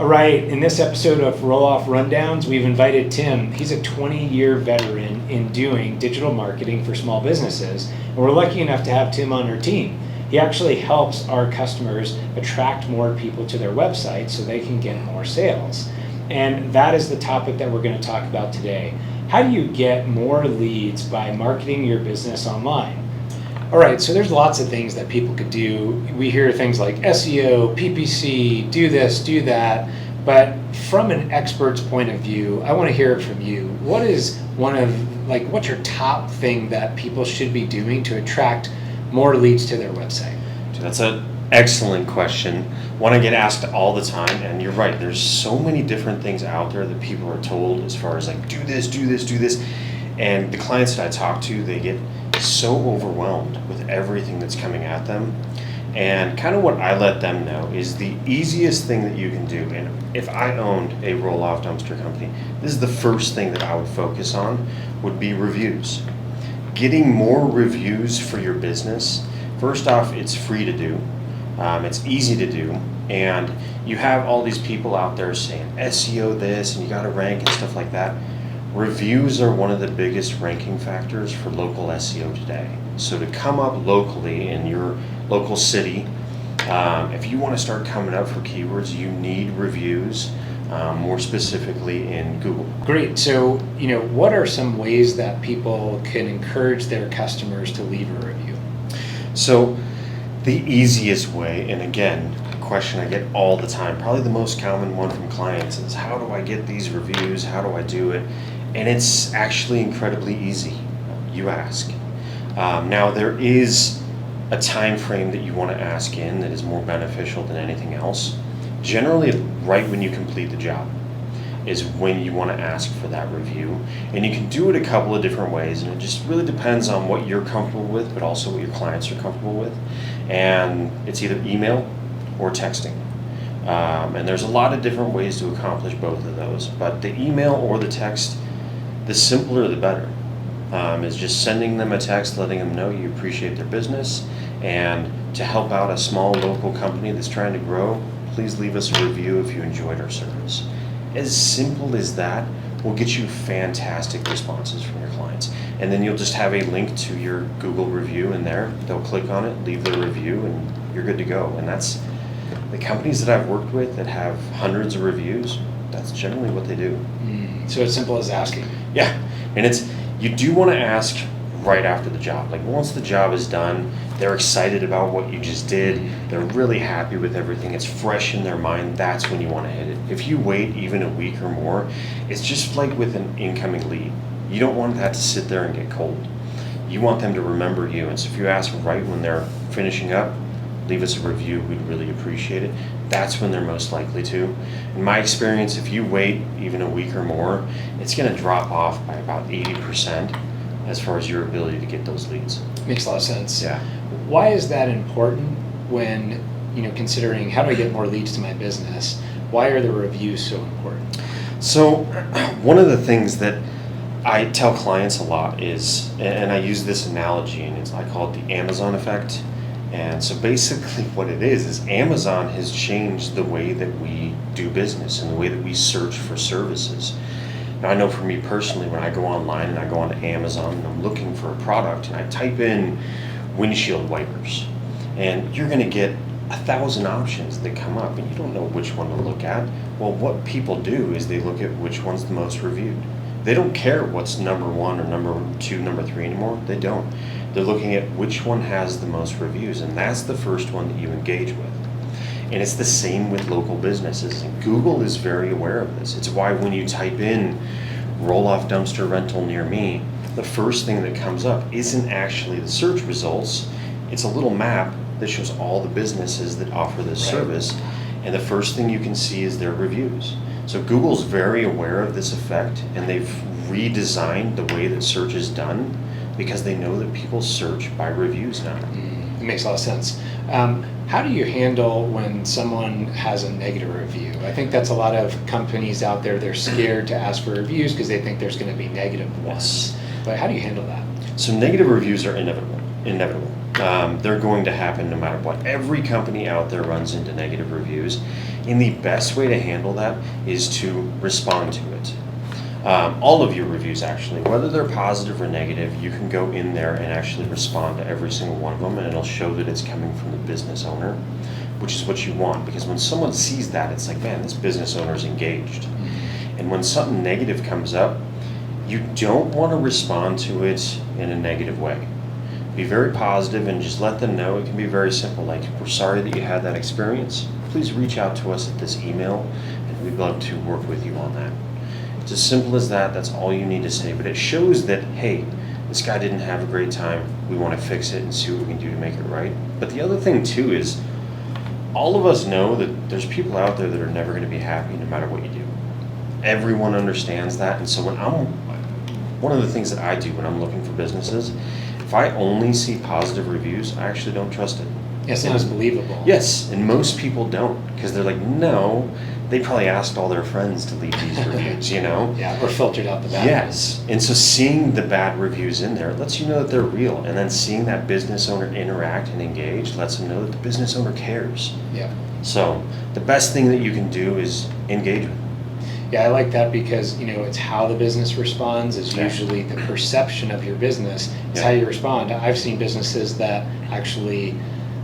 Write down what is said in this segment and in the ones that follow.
All right, in this episode of Roll-Off Rundowns, we've invited Tim. He's a 20-year veteran in doing digital marketing for small businesses, and we're lucky enough to have Tim on our team. He actually helps our customers attract more people to their website so they can get more sales. And that is the topic that we're going to talk about today. How do you get more leads by marketing your business online? All right, so there's lots of things that people could do. We hear things like SEO, PPC, do this, do that. But from an expert's point of view, I want to hear it from you. What is what's your top thing that people should be doing to attract more leads to their website? That's an excellent question. One I get asked all the time, and you're right, there's so many different things out there that people are told as far as like, do this, do this, do this. And the clients that I talk to, they get so overwhelmed with everything that's coming at them. And kind of what I let them know is the easiest thing that you can do. And if I owned a roll-off dumpster company, this is the first thing that I would focus on would be reviews. Getting more reviews for your business. First off, it's free to do. It's easy to do. And you have all these people out there saying SEO this and you got to rank and stuff like that. Reviews are one of the biggest ranking factors for local SEO today. So to come up locally in your local city, if you want to start coming up for keywords, you need reviews, more specifically in Google. Great. So, what are some ways that people can encourage their customers to leave a review? So the easiest way, and again, a question I get all the time, probably the most common one from clients is, how do I get these reviews? How do I do it? And it's actually incredibly easy. You ask. Now there is a time frame that you want to ask in that is more beneficial than anything else. Generally, right when you complete the job is when you want to ask for that review. And you can do it a couple of different ways, and it just really depends on what you're comfortable with, but also what your clients are comfortable with. And it's either email or texting. And there's a lot of different ways to accomplish both of those. But the email or the text, the simpler the better. Is just sending them a text letting them know you appreciate their business, and to help out a small local company that's trying to grow, please leave us a review if you enjoyed our service. As simple as that will get you fantastic responses from your clients. And then you'll just have a link to your Google review in there. They'll click on it, leave their review, and you're good to go. And that's the companies that I've worked with that have hundreds of reviews, that's generally what they do. So it's simple as asking. Yeah, and you do want to ask right after the job. Like once the job is done, they're excited about what you just did. They're really happy with everything. It's fresh in their mind. That's when you want to hit it. If you wait even a week or more, it's just like with an incoming lead. You don't want that to sit there and get cold. You want them to remember you. And so if you ask right when they're finishing up, leave us a review, we'd really appreciate it. That's when they're most likely to. In my experience, if you wait even a week or more, it's going to drop off by about 80% as far as your ability to get those leads. Makes a lot of sense. Yeah. Why is that important when, considering how do I get more leads to my business? Why are the reviews so important? So one of the things that I tell clients a lot is, and I use this analogy, and I call it the Amazon effect. And so basically what it is Amazon has changed the way that we do business and the way that we search for services. Now I know for me personally, when I go online and I go onto Amazon and I'm looking for a product and I type in windshield wipers, and you're going to get 1,000 options that come up and you don't know which one to look at. Well, what people do is they look at which one's the most reviewed. They don't care what's number one or number two, number three anymore. They don't. They're looking at which one has the most reviews, and that's the first one that you engage with. And it's the same with local businesses. And Google is very aware of this. It's why when you type in roll-off dumpster rental near me, the first thing that comes up isn't actually the search results. It's a little map that shows all the businesses that offer this service. And the first thing you can see is their reviews. So Google's very aware of this effect, and they've redesigned the way that search is done because they know that people search by reviews now. It makes a lot of sense. How do you handle when someone has a negative review? I think that's a lot of companies out there, they're scared to ask for reviews because they think there's going to be negative ones. But how do you handle that? So negative reviews are inevitable. inevitable. They're going to happen no matter what. Every company out there runs into negative reviews, and the best way to handle that is to respond to it. All of your reviews, actually, whether they're positive or negative, you can go in there and actually respond to every single one of them, and it'll show that it's coming from the business owner, which is what you want, because when someone sees that, it's like, man, this business owner is engaged. And when something negative comes up, you don't want to respond to it in a negative way. Be very positive and just let them know. It can be very simple, like, we're sorry that you had that experience. Please reach out to us at this email, and we'd love to work with you on that. It's as simple as that. That's all you need to say. But it shows that, hey, this guy didn't have a great time. We want to fix it and see what we can do to make it right. But the other thing, too, is all of us know that there's people out there that are never going to be happy no matter what you do. Everyone understands that. And so one of the things that I do when I'm looking for businesses, if I only see positive reviews, I actually don't trust it. Yes, it was believable. Yes, and most people don't, because they're like, no, they probably asked all their friends to leave these reviews, you know? Yeah, or filtered out the bad Yes, and so seeing the bad reviews in there lets you know that they're real, and then seeing that business owner interact and engage lets them know that the business owner cares. Yeah. So the best thing that you can do is engagement. Yeah, I like that because, it's how the business responds is Yeah. usually the perception of your business. It's Yeah. how you respond. I've seen businesses that actually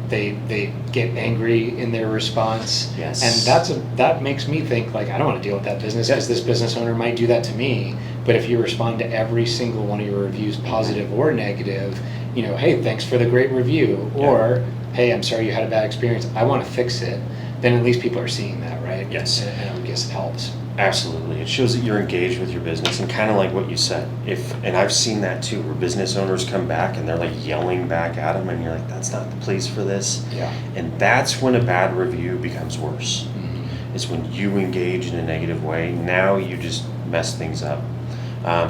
they get angry in their response. Yes. And that makes me think, like, I don't want to deal with that business because this business owner might do that to me. But if you respond to every single one of your reviews, positive or negative, hey, thanks for the great review, or hey, I'm sorry you had a bad experience, I want to fix it, then at least people are seeing that, right? Yes. And I would guess it helps. Absolutely. It shows that you're engaged with your business, and kind of like what you said. And I've seen that too, where business owners come back and they're like yelling back at them, and you're like, that's not the place for this. Yeah. And that's when a bad review becomes worse. Mm-hmm. It's when you engage in a negative way. Now you just mess things up.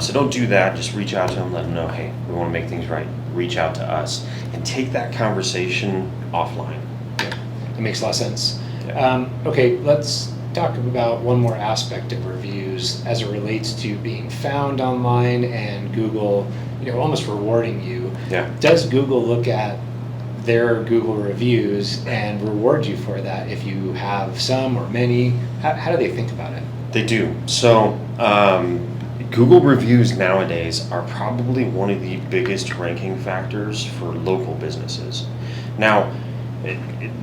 So don't do that. Just reach out to them, let them know, hey, we want to make things right. Reach out to us and take that conversation offline. Yeah. It makes a lot of sense. Yeah. Okay, let's talk about one more aspect of reviews as it relates to being found online and Google, almost rewarding you. Yeah. Does Google look at their Google reviews and reward you for that if you have some or many? How do they think about it? They do. So Google reviews nowadays are probably one of the biggest ranking factors for local businesses. Now,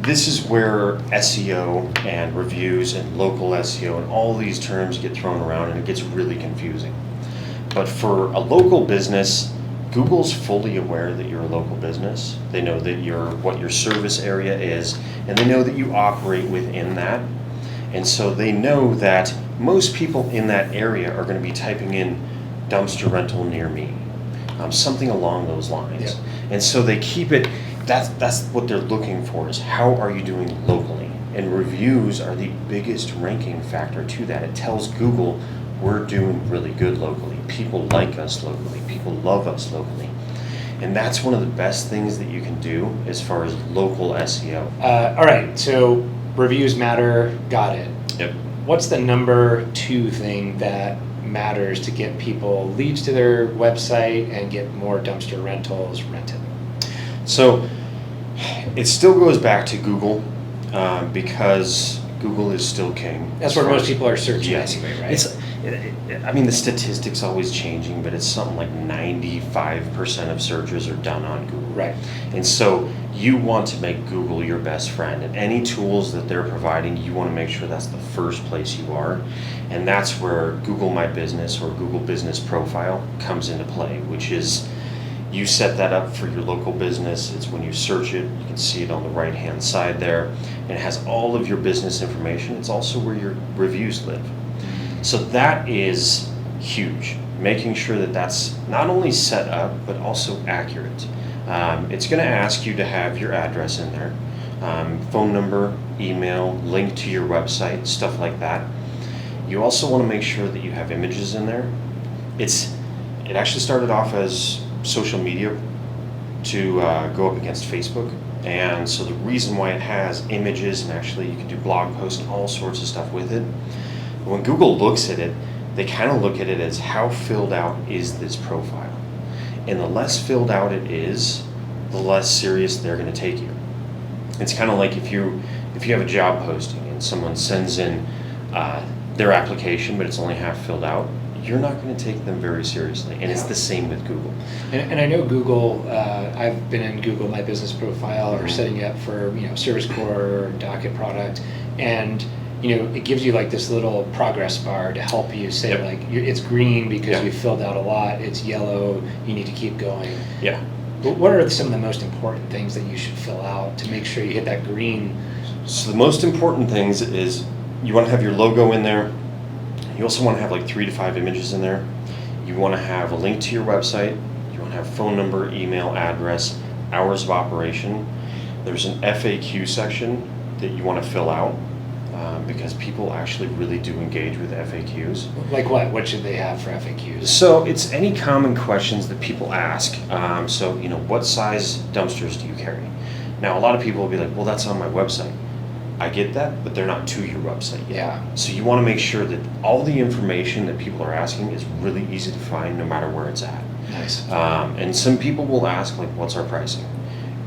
this is where SEO and reviews and local SEO and all these terms get thrown around, and it gets really confusing. But for a local business, Google's fully aware that you're a local business. They know that what your service area is, and they know that you operate within that. And so they know that most people in that area are going to be typing in dumpster rental near me, something along those lines. Yeah. And so they keep it. That's what they're looking for, is how are you doing locally? And reviews are the biggest ranking factor to that. It tells Google we're doing really good locally. People like us locally. People love us locally. And that's one of the best things that you can do as far as local SEO. All right, so reviews matter, got it. Yep. What's the number 2 thing that matters to get people leads to their website and get more dumpster rentals rented? So it still goes back to Google, because Google is still king. That's where most people are searching anyway, right? The statistics always changing, but it's something like 95% of searches are done on Google. Right. And so you want to make Google your best friend, and any tools that they're providing, you want to make sure that's the first place you are. And that's where Google My Business or Google Business Profile comes into play, which is you set that up for your local business. It's when you search it, you can see it on the right-hand side there, and it has all of your business information. It's also where your reviews live. So that is huge, making sure that that's not only set up, but also accurate. It's going to ask you to have your address in there, phone number, email, link to your website, stuff like that. You also want to make sure that you have images in there. It actually started off as social media to go up against Facebook. And so the reason why it has images, and actually you can do blog posts and all sorts of stuff with it. When Google looks at it, they kind of look at it as how filled out is this profile. And the less filled out it is, the less serious they're going to take you. It's kind of like if you have a job posting and someone sends in their application, but it's only half filled out, you're not going to take them very seriously. And it's the same with Google. And I know Google, I've been in Google My Business Profile or setting it up for, Service Core or Docket product. And, it gives you like this little progress bar to help you say like, it's green because you filled out a lot. It's yellow. You need to keep going. Yeah. But what are some of the most important things that you should fill out to make sure you hit that green? So the most important things is you want to have your logo in there. You also want to have like 3 to 5 images in there. You want to have a link to your website. You want to have phone number, email, address, hours of operation. There's an FAQ section that you want to fill out because people actually really do engage with FAQs. Like what? What should they have for FAQs? So it's any common questions that people ask. So, what size dumpsters do you carry? Now, a lot of people will be like, well, that's on my website. I get that, but they're not to your website yet. Yeah. So you want to make sure that all the information that people are asking is really easy to find no matter where it's at. Nice. And some people will ask, like, what's our pricing?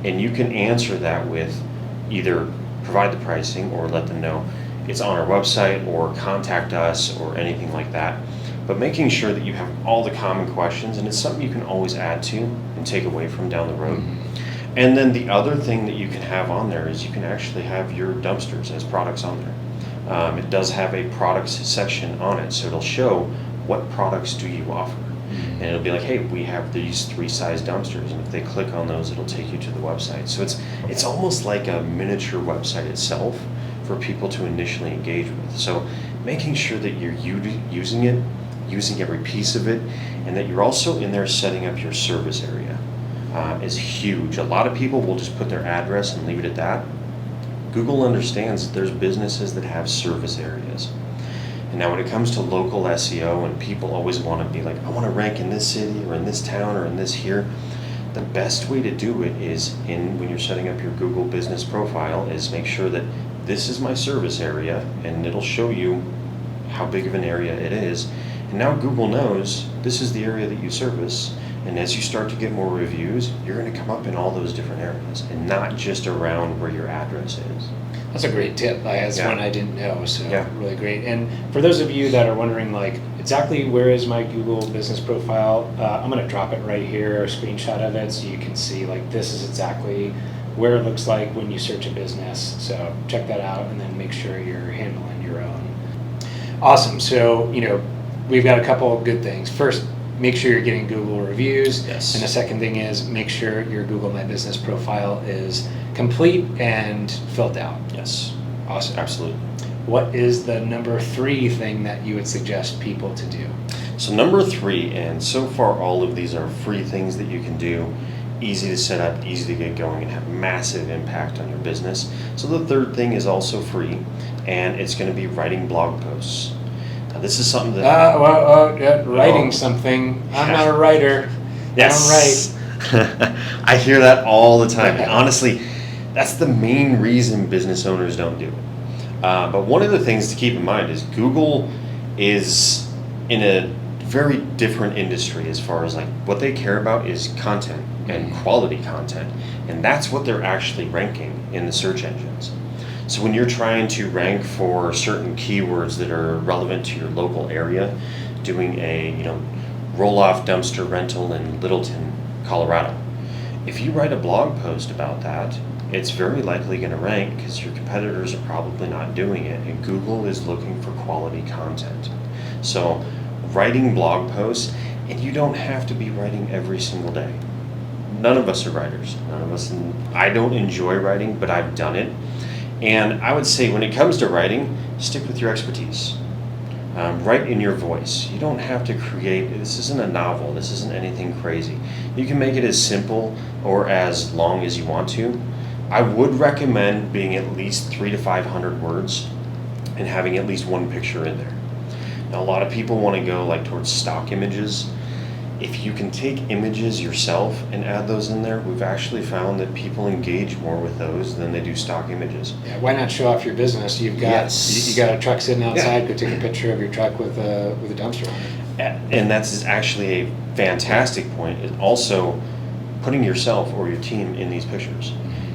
And you can answer that with either provide the pricing or let them know it's on our website or contact us or anything like that. But making sure that you have all the common questions, and it's something you can always add to and take away from down the road. Mm-hmm. And then the other thing that you can have on there is you can actually have your dumpsters as products on there. It does have a products section on it, so it'll show what products do you offer. And it'll be like, hey, we have these 3 size dumpsters, and if they click on those, it'll take you to the website. So it's almost like a miniature website itself for people to initially engage with. So making sure that you're using it, using every piece of it, and that you're also in there setting up your service area is huge. A lot of people will just put their address and leave it at that. Google understands that there's businesses that have service areas. And now when it comes to local SEO, and people always want to be like, I want to rank in this city or in this town or in this here, the best way to do it is when you're setting up your Google business profile is make sure that this is my service area, and it'll show you how big of an area it is. And now Google knows this is the area that you service, and as you start to get more reviews, you're going to come up in all those different areas and not just around where your address is. That's a great tip. That's one I didn't know, so really great. And for those of you that are wondering, like, exactly where is my Google business profile, I'm going to drop it right here, a screenshot of it, so you can see, like, this is exactly where it looks like when you search a business. So check that out, and then make sure you're handling your own. Awesome. So, we've got a couple of good things. First, make sure you're getting Google reviews. Yes. And the second thing is make sure your Google My Business profile is complete and filled out. Yes. Awesome. Absolutely. What is the number 3 thing that you would suggest people to do? So number 3, and so far all of these are free things that you can do, easy to set up, easy to get going, and have massive impact on your business. So the third thing is also free, and it's going to be writing blog posts. Now this is something that... writing something. I'm not a writer. Yes. I don't write. I hear that all the time. And honestly, that's the main reason business owners don't do it. But one of the things to keep in mind is Google is in a very different industry as far as like what they care about is content and quality content. And that's what they're actually ranking in the search engines. So when you're trying to rank for certain keywords that are relevant to your local area, doing a roll-off dumpster rental in Littleton, Colorado, if you write a blog post about that, it's very likely going to rank because your competitors are probably not doing it, and Google is looking for quality content. So writing blog posts, and you don't have to be writing every single day. None of us are writers. None of us. I don't enjoy writing, but I've done it. And I would say when it comes to writing, stick with your expertise. Write in your voice. You don't have to create, this isn't a novel, this isn't anything crazy. You can make it as simple or as long as you want to. I would recommend being at least 300 to 500 words and having at least one picture in there. Now a lot of people want to go like towards stock images. If you can take images yourself and add those in there, we've actually found that people engage more with those than they do stock images. Yeah, why not show off your business? You've got you got a truck sitting outside. Go take a picture of your truck with a dumpster on it. And that's actually a fantastic point. It also putting yourself or your team in these pictures.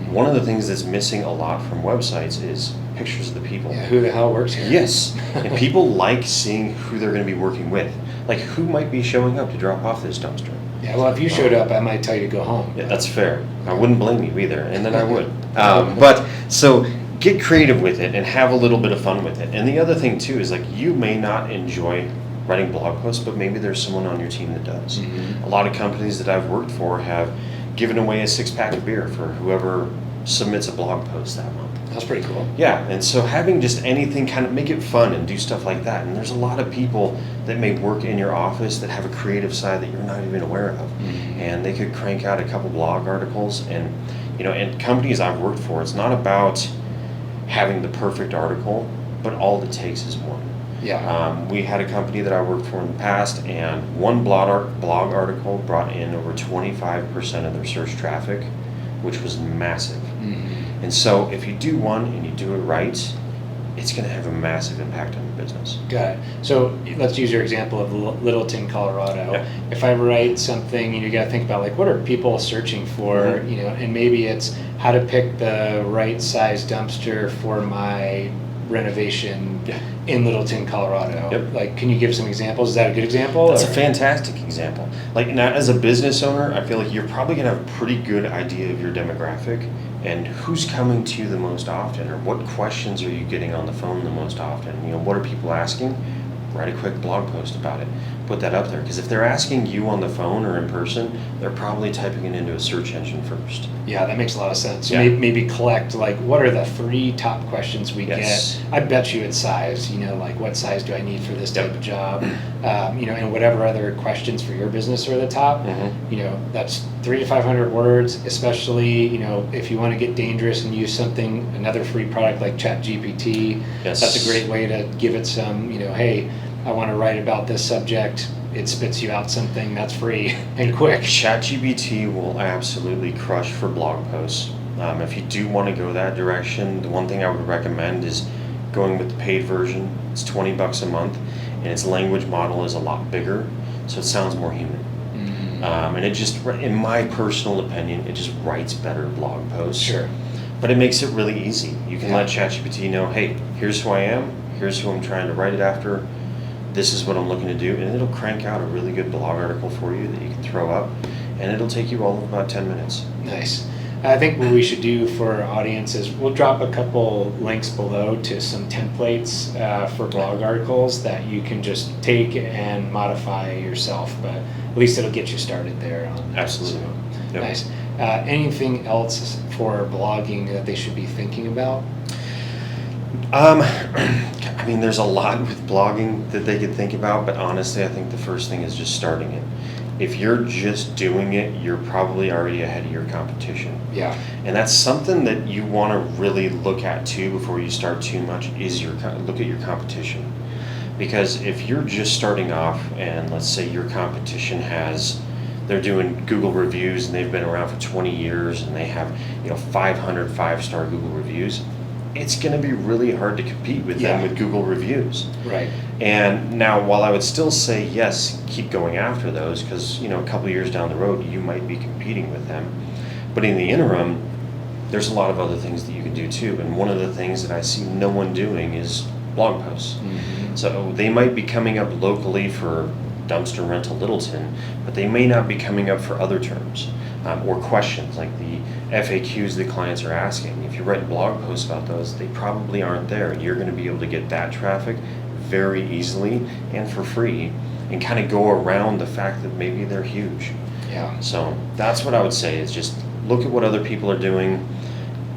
One of the things that's missing a lot from websites is pictures of the people. Yeah, who the hell works here? Yes, and people like seeing who they're going to be working with. Like, who might be showing up to drop off this dumpster? Yeah, well, if you showed up, I might tell you to go home. Yeah, that's fair. I wouldn't blame you either, and then I would. But so get creative with it and have a little bit of fun with it. And the other thing too is, like, you may not enjoy writing blog posts, but maybe there's someone on your team that does. A lot of companies that I've worked for have given away a 6-pack of beer for whoever submits a blog post that month. That's pretty cool. Yeah, and so having just anything, kind of make it fun and do stuff like that. And there's a lot of people that may work in your office that have a creative side that you're not even aware of. And they could crank out a couple blog articles. And, you know, in companies I've worked for, it's not about having the perfect article, but all it takes is one. Yeah. We had a company that I worked for in the past, and one blog article brought in over 25% of their search traffic, which was massive. And so if you do one and you do it right, it's going to have a massive impact on your business. Got it. So let's use your example of Littleton, Colorado. Yeah. If I write something, you got to think about, like, what are people searching for, you know, and maybe it's how to pick the right size dumpster for my renovation in Littleton, Colorado. Yep. Like, can you give some examples? Is that a good example? That's a fantastic example. Like, now, as a business owner, I feel like you're probably going to have a pretty good idea of your demographic and who's coming to you the most often, or what questions are you getting on the phone the most often. You know, what are people asking? Write a quick blog post about it. Put that up there, because if they're asking you on the phone or in person, they're probably typing it into a search engine first. Yeah, that makes a lot of sense. So Yeah. maybe collect, like, what are the 3 top questions we Yes. get? I bet you it's size, you know, like, what size do I need for this type Yep. of job? You know, and whatever other questions for your business are at the top, you know, that's 300 to 500 words, especially, you know, if you want to get dangerous and use something, another free product like ChatGPT. Yes. That's a great way to give it some, you know, hey, I want to write about this subject. It spits you out something that's free and quick. ChatGPT will absolutely crush for blog posts. If you do want to go that direction, the one thing I would recommend is going with the paid version. It's $20 a month, and its language model is a lot bigger, so it sounds more human. And it just, in my personal opinion, it just writes better blog posts. Sure. But it makes it really easy. You can Yeah. let ChatGPT know, hey, here's who I am, here's who I'm trying to write it after, this is what I'm looking to do, and it'll crank out a really good blog article for you that you can throw up, and it'll take you all of about 10 minutes. Nice. I think what we should do for our audience is we'll drop a couple links below to some templates for blog articles that you can just take and modify yourself, but at least it'll get you started there. Absolutely. So, Yep. Nice. Anything else for blogging that they should be thinking about? I mean, there's a lot with blogging that they could think about, but honestly, I think the first thing is just starting it. If you're just doing it, you're probably already ahead of your competition. Yeah. And that's something that you want to really look at too before you start too much, is look at your competition. Because if you're just starting off and let's say your competition they're doing Google reviews and they've been around for 20 years and they have, 500 5-star Google reviews, it's going to be really hard to compete with them with Google reviews. Right. And now, while I would still say, yes, keep going after those, because, a couple of years down the road, you might be competing with them. But in the interim, there's a lot of other things that you can do too. And one of the things that I see no one doing is blog posts. So they might be coming up locally for dumpster rental Littleton, but they may not be coming up for other terms or questions like the FAQs that clients are asking. If you write blog posts about those, they probably aren't there, and you're going to be able to get that traffic very easily and for free, and kind of go around the fact that maybe they're huge. Yeah. So that's what I would say, is just look at what other people are doing.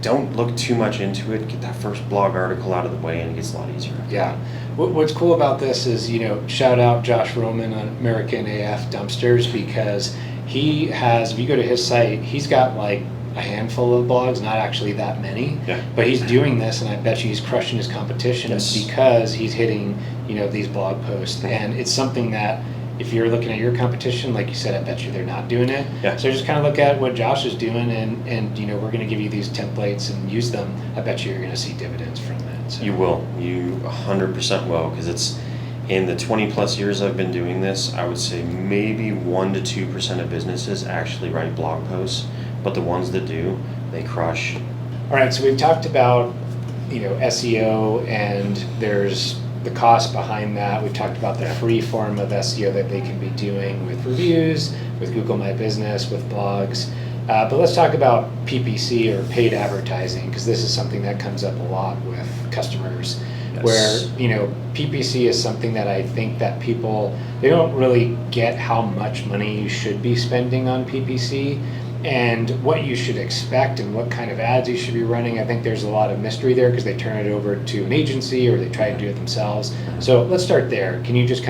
Don't look too much into it. Get that first blog article out of the way, and it gets a lot easier. Yeah. What's cool about this is, shout out Josh Roman on American AF Dumpsters, because he has, if you go to his site, he's got like a handful of blogs, not actually that many, but he's doing this, and I bet you he's crushing his competition because he's hitting, these blog posts. And it's something that if you're looking at your competition, like you said, I bet you they're not doing it. Yeah. So just kind of look at what Josh is doing, and we're going to give you these templates and use them. I bet you you're going to see dividends from that. So. You will. You 100% will, because In the 20 plus years I've been doing this, I would say maybe 1 to 2% of businesses actually write blog posts, but the ones that do, they crush. All right, so we've talked about, SEO, and there's the cost behind that. We've talked about the free form of SEO that they can be doing with reviews, with Google My Business, with blogs. But let's talk about PPC, or paid advertising, because this is something that comes up a lot with customers. Yes. Where, PPC is something that I think that people, they don't really get how much money you should be spending on PPC and what you should expect and what kind of ads you should be running. I think there's a lot of mystery there because they turn it over to an agency or they try to do it themselves. So let's start there. Can you just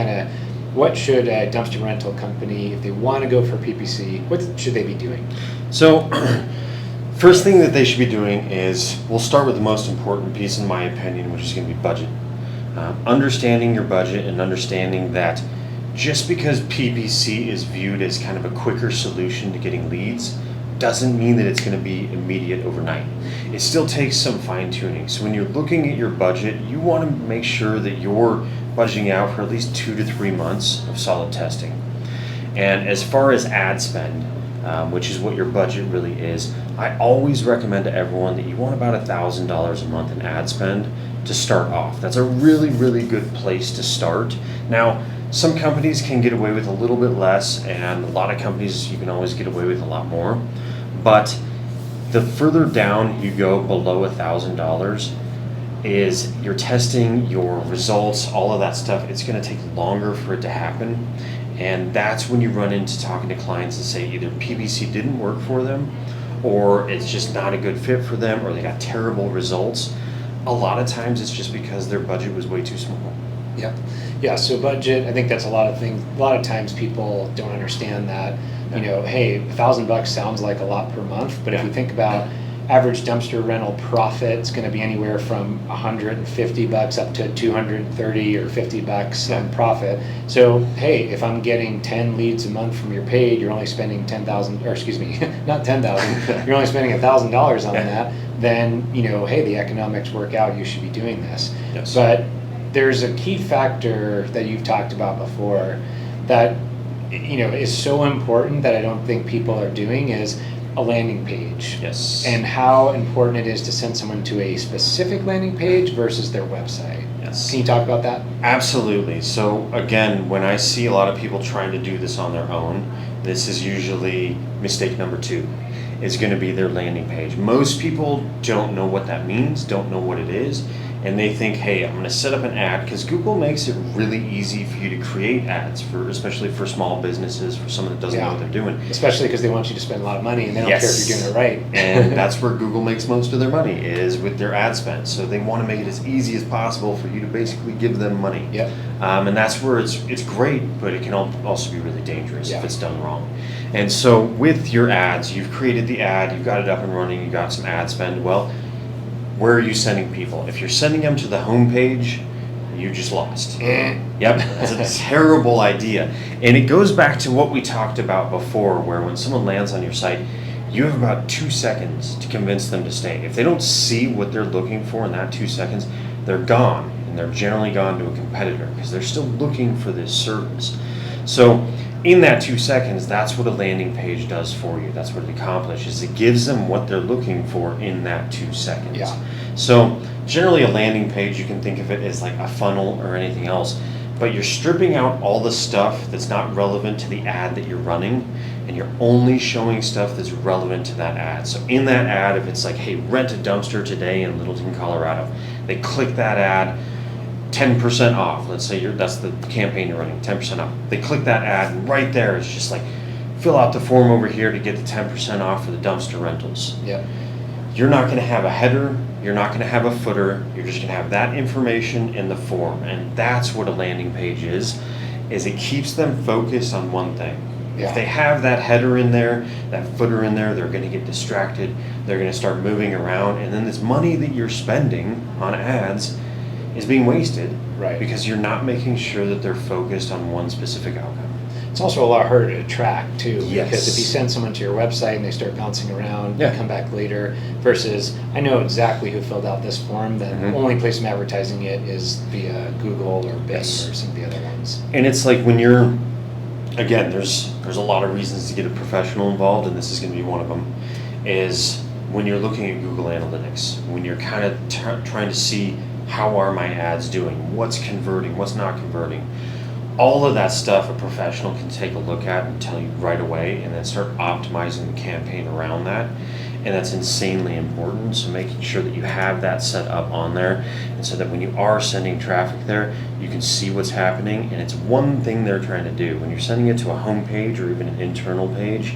what should a dumpster rental company, if they want to go for PPC, what should they be doing? So, first thing that they should be doing is, we'll start with the most important piece in my opinion, which is going to be budget. Understanding your budget and understanding that just because PPC is viewed as kind of a quicker solution to getting leads doesn't mean that it's going to be immediate overnight. It still takes some fine tuning. So when you're looking at your budget, you want to make sure that you're budgeting out for at least 2 to 3 months of solid testing. And as far as ad spend, which is what your budget really is, I always recommend to everyone that you want about $1,000 a month in ad spend to start off. That's a really, really good place to start. Now, some companies can get away with a little bit less, and a lot of companies you can always get away with a lot more. But the further down you go below $1,000 is you're testing your results, all of that stuff. It's going to take longer for it to happen. And that's when you run into talking to clients and say either PPC didn't work for them, or it's just not a good fit for them, or they got terrible results. A lot of times it's just because their budget was way too small. Yeah, so budget, I think that's a lot of things. A lot of times people don't understand that, hey, $1,000 sounds like a lot per month, but if you think about average dumpster rental profit, it's going to be anywhere from $150 up to $230 or $50 on profit. So, hey, if I'm getting 10 leads a month from your paid, you're only spending $10,000, or excuse me, not $10,000, you're only spending $1,000 on that, then, hey, the economics work out, you should be doing this. Yes. But there's a key factor that you've talked about before that, is so important that I don't think people are doing is a landing page. Yes. And how important it is to send someone to a specific landing page versus their website. Yes. Can you talk about that? Absolutely. So again, when I see a lot of people trying to do this on their own, this is usually mistake number 2. Is going to be their landing page. Most people don't know what that means, don't know what it is, and they think, hey, I'm going to set up an ad, because Google makes it really easy for you to create ads, especially for small businesses, for someone that doesn't know what they're doing. Especially because they want you to spend a lot of money and they don't care if you're doing it right. And that's where Google makes most of their money, is with their ad spend. So they want to make it as easy as possible for you to basically give them money. Yep. And that's where it's great, but it can also be really dangerous if it's done wrong. And so with your ads, you've created the ad, you've got it up and running, you've got some ad spend. Well, where are you sending people? If you're sending them to the home page, you just lost. Yep, that's a terrible idea. And it goes back to what we talked about before, where when someone lands on your site, you have about 2 seconds to convince them to stay. If they don't see what they're looking for in that 2 seconds, they're gone. And they're generally gone to a competitor because they're still looking for this service. So in that 2 seconds, that's what a landing page does for you. That's what it accomplishes. It gives them what they're looking for in that 2 seconds. Yeah. So generally a landing page, you can think of it as like a funnel or anything else, but you're stripping out all the stuff that's not relevant to the ad that you're running, and you're only showing stuff that's relevant to that ad. So in that ad, if it's like, hey, rent a dumpster today in Littleton, Colorado, they click that ad, 10% off. Let's say that's the campaign you're running, 10% off. They click that ad, and right there it's just like, fill out the form over here to get the 10% off for the dumpster rentals. Yep. You're not going to have a header, you're not going to have a footer, you're just going to have that information in the form. And that's what a landing page is it keeps them focused on one thing. Yeah. If they have that header in there, that footer in there, they're going to get distracted, they're going to start moving around, and then this money that you're spending on ads is being wasted, right? Because you're not making sure that they're focused on one specific outcome. It's also a lot harder to track too, Yes. because if you send someone to your website and they start bouncing around, Yeah. they come back later, versus I know exactly who filled out this form, then the only place I'm advertising it is via Google or Bing Yes. or some of the other ones. And it's like when you're, again, there's a lot of reasons to get a professional involved, and this is going to be one of them, is when you're looking at Google Analytics, when you're kind of trying to see how are my ads doing, what's converting, what's not converting. All of that stuff a professional can take a look at and tell you right away, and then start optimizing the campaign around that. And that's insanely important. So making sure that you have that set up on there, and so that when you are sending traffic there, you can see what's happening. And it's one thing they're trying to do. When you're sending it to a home page or even an internal page,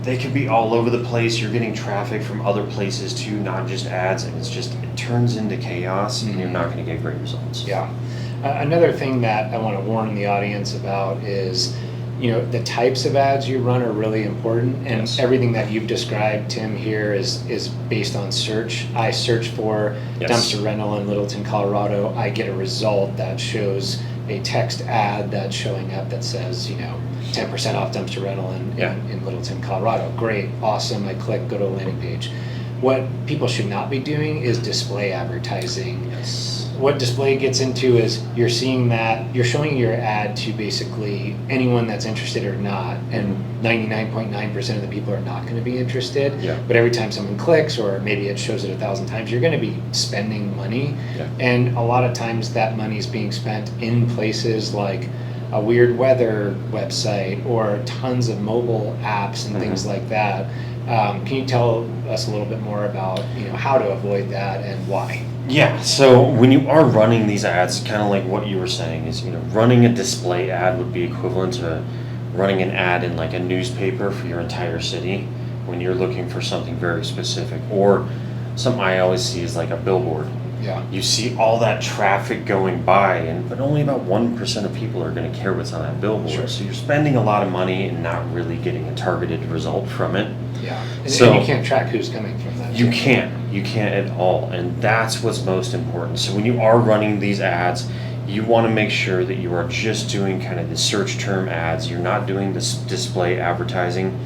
they could be all over the place. You're getting traffic from other places too, not just ads, and it turns into chaos, and you're not going to get great results. Yeah. Another thing that I want to warn the audience about is, the types of ads you run are really important, and Yes. everything that you've described, Tim, here is based on search. I search for Yes. dumpster rental in Littleton, Colorado. I get a result that shows a text ad that's showing up that says, 10% off dumpster rental in Littleton, Colorado. Great, awesome. I click, go to a landing page. What people should not be doing is display advertising. Yes. What display gets into is you're showing your ad to basically anyone that's interested or not, and 99.9% of the people are not going to be interested. Yeah. But every time someone clicks, or maybe it shows it 1,000 times, you're going to be spending money. Yeah. And a lot of times that money is being spent in places like a weird weather website or tons of mobile apps and things like that. Can you tell us a little bit more about how to avoid that and why? Yeah, so when you are running these ads, kind of like what you were saying, is running a display ad would be equivalent to running an ad in like a newspaper for your entire city when you're looking for something very specific. Or something I always see is like a billboard. Yeah. You see all that traffic going by, but only about 1% of people are going to care what's on that billboard. Sure. So you're spending a lot of money and not really getting a targeted result from it. Yeah. And So you can't track who's coming from that. You can't at all, and that's what's most important. So when you are running these ads, you want to make sure that you are just doing kind of the search term ads. You're not doing this display advertising.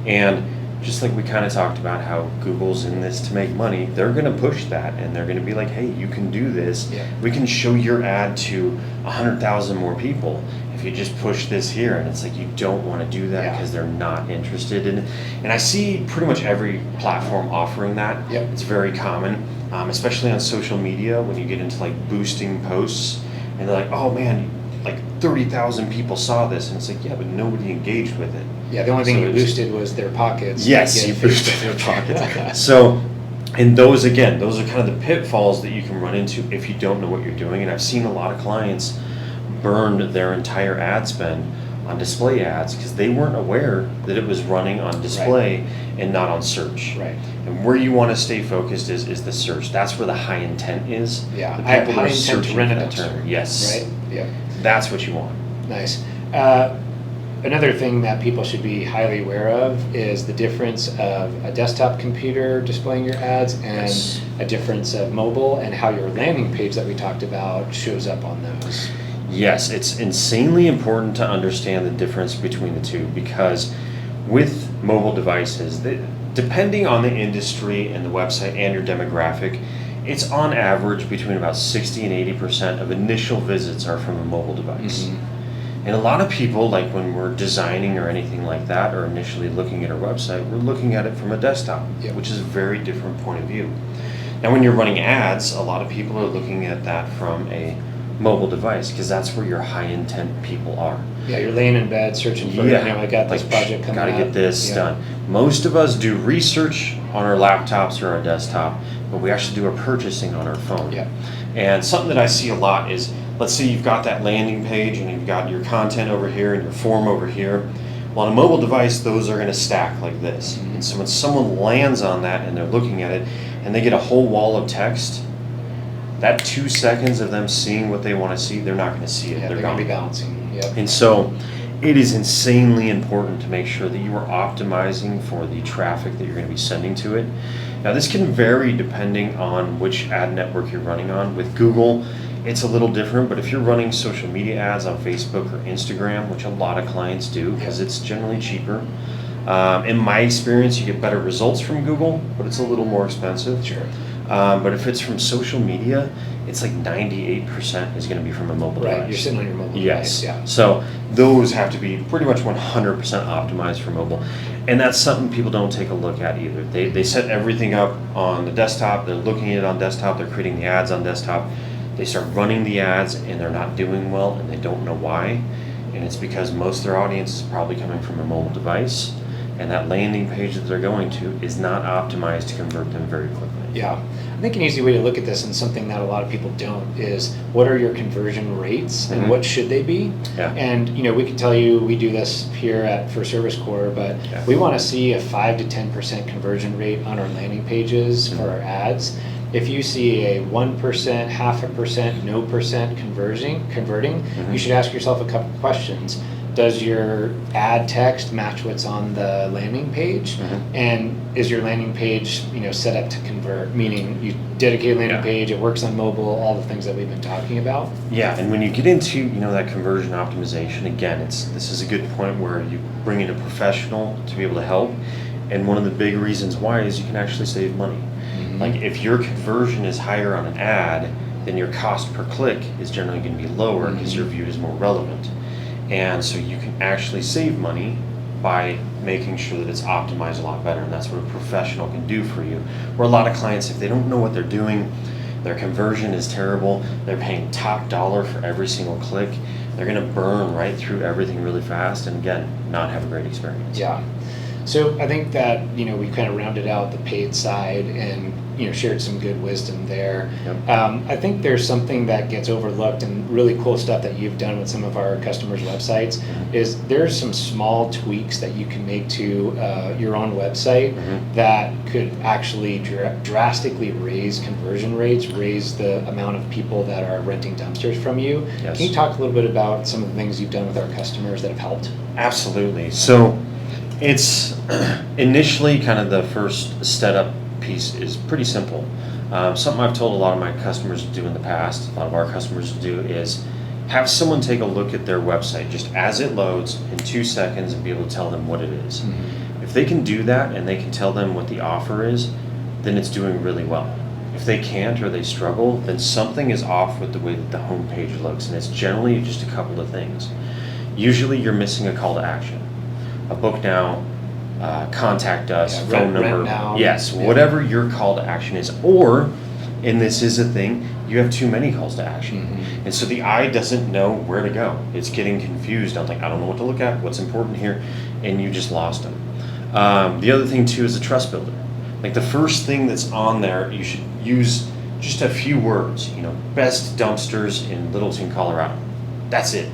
And just like we kind of talked about how Google's in this to make money, they're going to push that, and they're going to be like, hey, you can do this. Yeah. We can show your ad to 100,000 more people if you just push this here. And it's like, you don't want to do that because they're not interested in it. And I see pretty much every platform offering that. Yep. It's very common, especially on social media when you get into like boosting posts, and they're like, oh man, like 30,000 people saw this, and it's like, yeah, but nobody engaged with it. Yeah, the only thing So you it's- boosted was their pockets. Yes, you boosted their pockets. So, and those are kind of the pitfalls that you can run into if you don't know what you're doing. And I've seen a lot of clients burn their entire ad spend on display ads because they weren't aware that it was running on display and not on search. Right. And where you want to stay focused is the search. That's where the high intent is. Yeah. The I have people high that are intent to searching rent a for that dumpster. term. Yes. Right? Yeah. That's what you want. Nice. Another thing that people should be highly aware of is the difference of a desktop computer displaying your ads and Yes. a difference of mobile, and how your landing page that we talked about shows up on those. Yes, it's insanely important to understand the difference between the two, because with mobile devices, depending on the industry and the website and your demographic, it's on average between about 60 and 80% of initial visits are from a mobile device. And a lot of people, like when we're designing or anything like that, or initially looking at our website, we're looking at it from a desktop, which is a very different point of view. Now, when you're running ads, a lot of people are looking at that from a mobile device, because that's where your high intent people are. Yeah, you're laying in bed searching for, I got this project coming gotta up. get this done. Most of us do research on our laptops or our desktop, but we actually do our purchasing on our phone. Yeah. And something that I see a lot is, let's say you've got that landing page and you've got your content over here and your form over here. Well, on a mobile device, those are going to stack like this. And so when someone lands on that and they're looking at it and they get a whole wall of text, that 2 seconds of them seeing what they want to see, they're not going to see it. Yeah, they're they're going to gone. be bouncing. Yep. And so it is insanely important to make sure that you are optimizing for the traffic that you're going to be sending to it. Now, this can vary depending on which ad network you're running on. With Google, it's a little different, but if you're running social media ads on Facebook or Instagram, which a lot of clients do because it's generally cheaper, in my experience, you get better results from Google, but it's a little more expensive. Sure. But if it's from social media, it's like 98% is going to be from a mobile device. Right, you're sitting on your mobile Yes. device. Yeah. So those have to be pretty much 100% optimized for mobile. And that's something people don't take a look at either. They set everything up on the desktop, they're looking at it on desktop, they're creating the ads on desktop. They start running the ads and they're not doing well and they don't know why. And it's because most of their audience is probably coming from a mobile device. And that landing page that they're going to is not optimized to convert them very quickly. Yeah. I think an easy way to look at this, and something that a lot of people don't, is what are your conversion rates and what should they be? Yeah. And we can tell you we do this here at For Service Corps, but we want to see a 5 to 10% conversion rate on our landing pages for our ads. If you see a 1%, 0.5%, no percent converting, you should ask yourself a couple questions. Does your ad text match what's on the landing page? And is your landing page, set up to convert? Meaning you dedicate a landing page, it works on mobile, all the things that we've been talking about. Yeah, and when you get into that conversion optimization, again, this is a good point where you bring in a professional to be able to help. And one of the big reasons why is you can actually save money. Like if your conversion is higher on an ad, then your cost per click is generally going to be lower because your view is more relevant. And so you can actually save money by making sure that it's optimized a lot better, and that's what a professional can do for you. Where a lot of clients, if they don't know what they're doing, their conversion is terrible, they're paying top dollar for every single click, they're going to burn right through everything really fast, and again, not have a great experience. Yeah. So I think that, we kind of rounded out the paid side and, shared some good wisdom there. Yep. I think there's something that gets overlooked and really cool stuff that you've done with some of our customers' websites is there's some small tweaks that you can make to your own website that could actually drastically raise conversion rates, raise the amount of people that are renting dumpsters from you. Yes. Can you talk a little bit about some of the things you've done with our customers that have helped? Absolutely. So it's initially kind of the first setup piece is pretty simple. Something I've told a lot of my customers to do in the past, a lot of our customers to do, is have someone take a look at their website just as it loads in 2 seconds and be able to tell them what it is. If they can do that and they can tell them what the offer is, then it's doing really well. If they can't or they struggle, then something is off with the way that the homepage looks, and it's generally just a couple of things. Usually you're missing a call to action. A book now, contact us, phone number, rent now. yes, whatever your call to action is. Or, and this is a thing, you have too many calls to action. And so the eye doesn't know where to go. It's getting confused. I'm like, I don't know what to look at, what's important here, and you just lost them. The other thing too is a trust builder. Like the first thing that's on there, you should use just a few words, best dumpsters in Littleton, Colorado. That's it.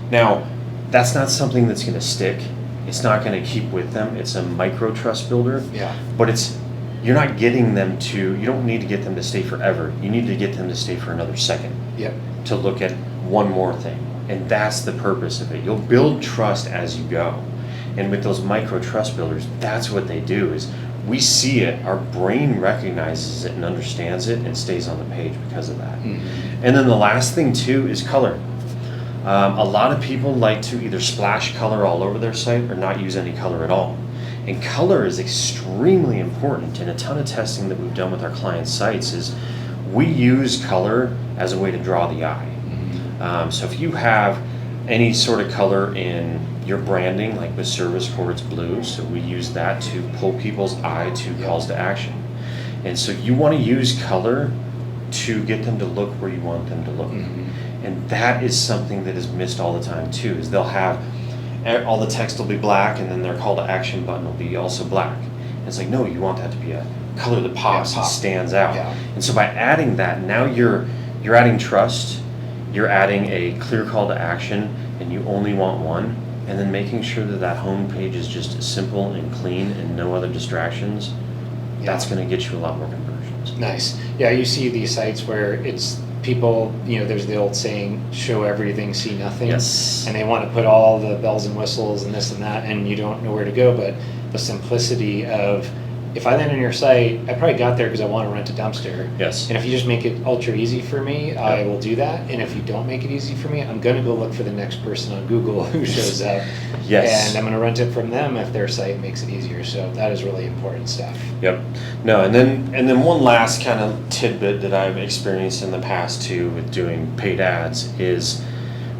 Now, that's not something that's gonna stick. It's not going to keep with them. It's a micro trust builder. Yeah. But you're not getting them to, you don't need to get them to stay forever. You need to get them to stay for another second. Yep. To look at one more thing. And that's the purpose of it. You'll build trust as you go. And with those micro trust builders, that's what they do is we see it, our brain recognizes it and understands it and stays on the page because of that. And then the last thing too is color. A lot of people like to either splash color all over their site or not use any color at all. And color is extremely important, and a ton of testing that we've done with our clients' sites is we use color as a way to draw the eye. So if you have any sort of color in your branding, like with Service Corps, it's blue, so we use that to pull people's eye to calls to action. And so you want to use color to get them to look where you want them to look. And that is something that is missed all the time too, is they'll have, all the text will be black and then their call to action button will be also black. And it's like, no, you want that to be a color that pops and stands out. And so by adding that, now you're adding trust, you're adding a clear call to action, and you only want one, and then making sure that that home page is just simple and clean and no other distractions. That's going to get you a lot more conversions. Nice. Yeah, you see these sites where it's people, there's the old saying, show everything, see nothing. Yes. And they want to put all the bells and whistles and this and that, and you don't know where to go. But the simplicity of if I land on your site, I probably got there because I want to rent a dumpster. Yes. And if you just make it ultra easy for me, I will do that. And if you don't make it easy for me, I'm going to go look for the next person on Google who shows up. Yes. And I'm going to rent it from them if their site makes it easier. So that is really important stuff. Yep. No, and then one last kind of tidbit that I've experienced in the past too with doing paid ads is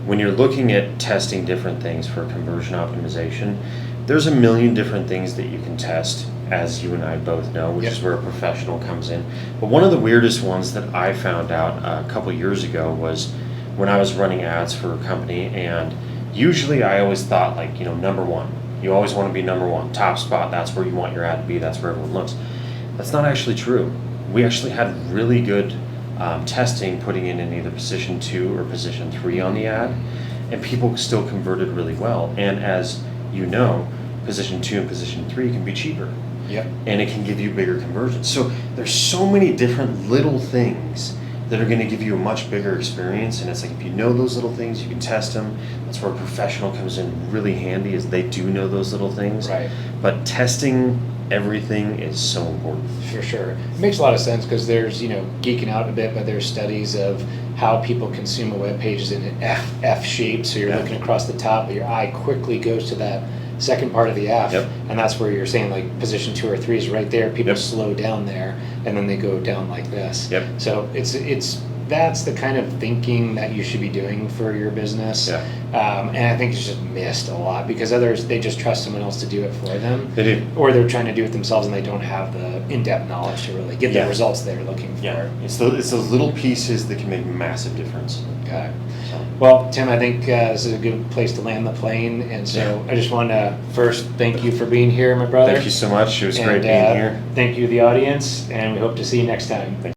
when you're looking at testing different things for conversion optimization, there's a million different things that you can test, as you and I both know, which is where a professional comes in. But one of the weirdest ones that I found out a couple years ago was when I was running ads for a company, and usually I always thought like, number one. You always want to be number one, top spot, that's where you want your ad to be, that's where everyone looks. That's not actually true. We actually had really good testing putting in either position 2 or position 3 on the ad, and people still converted really well. And as you know, position 2 and position 3 can be cheaper. Yep. And it can give you bigger conversions. So there's so many different little things that are going to give you a much bigger experience. And it's like, if you know those little things, you can test them. That's where a professional comes in really handy, is they do know those little things. Right. But testing everything is so important. For sure. It makes a lot of sense because there's, geeking out a bit, but there's studies of how people consume a web page is in an F shape. So you're looking across the top, but your eye quickly goes to that second part of the F. Yep. And that's where you're saying like position 2 or 3 is right there. People Yep. slow down there and then they go down like this. Yep. So that's the kind of thinking that you should be doing for your business. Yeah. And I think it's just missed a lot because others, they just trust someone else to do it for them. They do. Or they're trying to do it themselves and they don't have the in-depth knowledge to really get the results they're looking for. Yeah. It's those little pieces that can make a massive difference. Okay. Well, Tim, I think this is a good place to land the plane. And so I just want to first thank you for being here, my brother. Thank you so much. It was great being here. Thank you, the audience, and we hope to see you next time. Thank you.